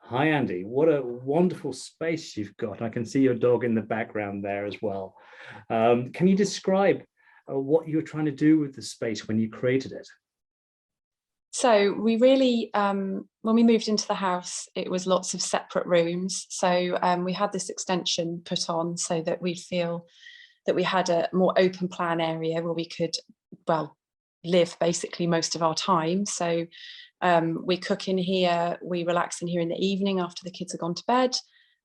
Hi, Andy. What a wonderful space you've got. I can see your dog in the background there as well. Can you describe what you were trying to do with the space when you created it? So we really, when we moved into the house, it was lots of separate rooms. So we had this extension put on so that we feel that we had a more open plan area where we could, well, live basically most of our time. So we cook in here, we relax in here in the evening after the kids have gone to bed.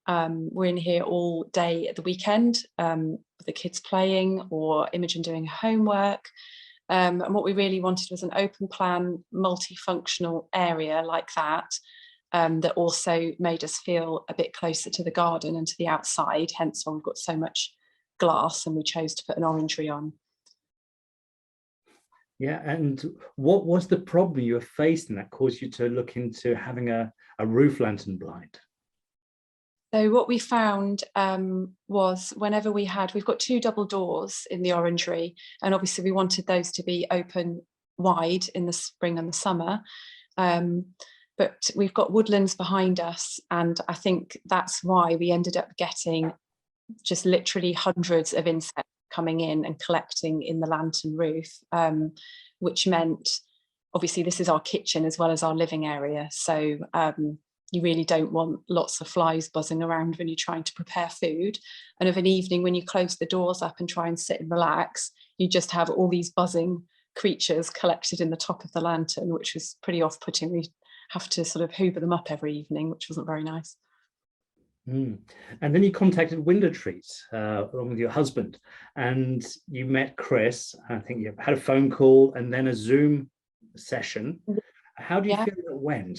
We're in here all day at the weekend with the kids playing or Imogen doing homework. And what we really wanted was an open plan, multifunctional area like that, that also made us feel a bit closer to the garden and to the outside, hence why we've got so much glass and we chose to put an orangery on. Yeah, and what was the problem you were facing that caused you to look into having a roof lantern blind? So what we found was whenever we've got two double doors in the orangery, and obviously we wanted those to be open wide in the spring and the summer. But we've got woodlands behind us, and I think that's why we ended up getting just literally hundreds of insects coming in and collecting in the lantern roof, which meant obviously this is our kitchen as well as our living area. So you really don't want lots of flies buzzing around when you're trying to prepare food. And of an evening, when you close the doors up and try and sit and relax, you just have all these buzzing creatures collected in the top of the lantern, which was pretty off-putting. We have to sort of hoover them up every evening, which wasn't very nice. And then you contacted WindowTreat along with your husband, and you met Chris. I think you had a phone call and then a Zoom session. How do you feel it went?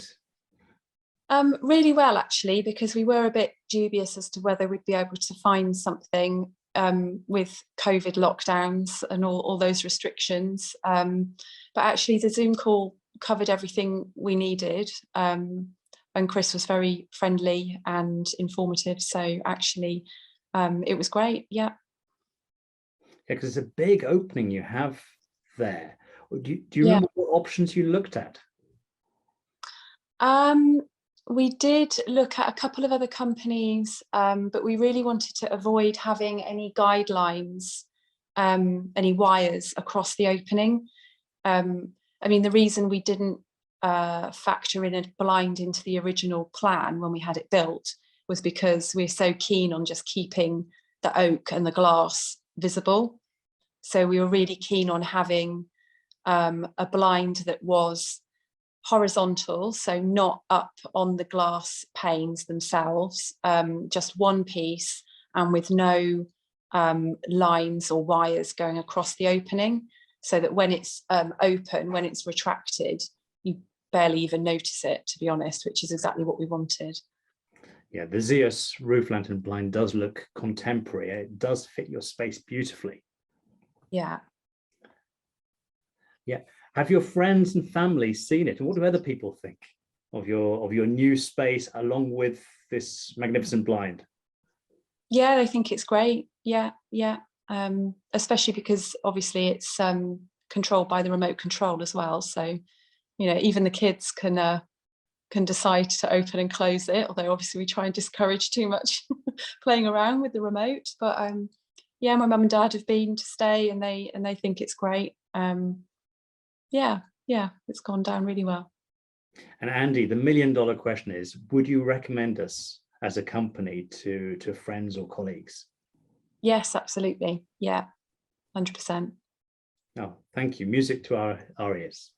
Really well, actually, because we were a bit dubious as to whether we'd be able to find something with COVID lockdowns and all those restrictions. But actually the Zoom call covered everything we needed. And Chris was very friendly and informative. So actually it was great, yeah. Yeah, because it's a big opening you have there. Do you remember what options you looked at? We did look at a couple of other companies, but we really wanted to avoid having any guidelines, any wires across the opening. I mean, the reason we didn't factor in a blind into the original plan when we had it built was because we're so keen on just keeping the oak and the glass visible. So we were really keen on having a blind that was horizontal, so not up on the glass panes themselves, just one piece and with no lines or wires going across the opening, so that when it's open, when it's retracted, you barely even notice it, to be honest, which is exactly what we wanted. Yeah, the Zeus roof lantern blind does look contemporary. It does fit your space beautifully. Yeah. Yeah. Have your friends and family seen it? And what do other people think of your new space along with this magnificent blind? Yeah, I think it's great. Yeah. Especially because obviously it's controlled by the remote control as well. So, you know, even the kids can decide to open and close it, although obviously we try and discourage too much playing around with the remote. But yeah, my mum and dad have been to stay and they think it's great. Yeah, it's gone down really well. And Andy, the million-dollar question is, would you recommend us as a company to friends or colleagues? Yes, absolutely. Yeah, 100%. Oh, thank you. Music to our ears.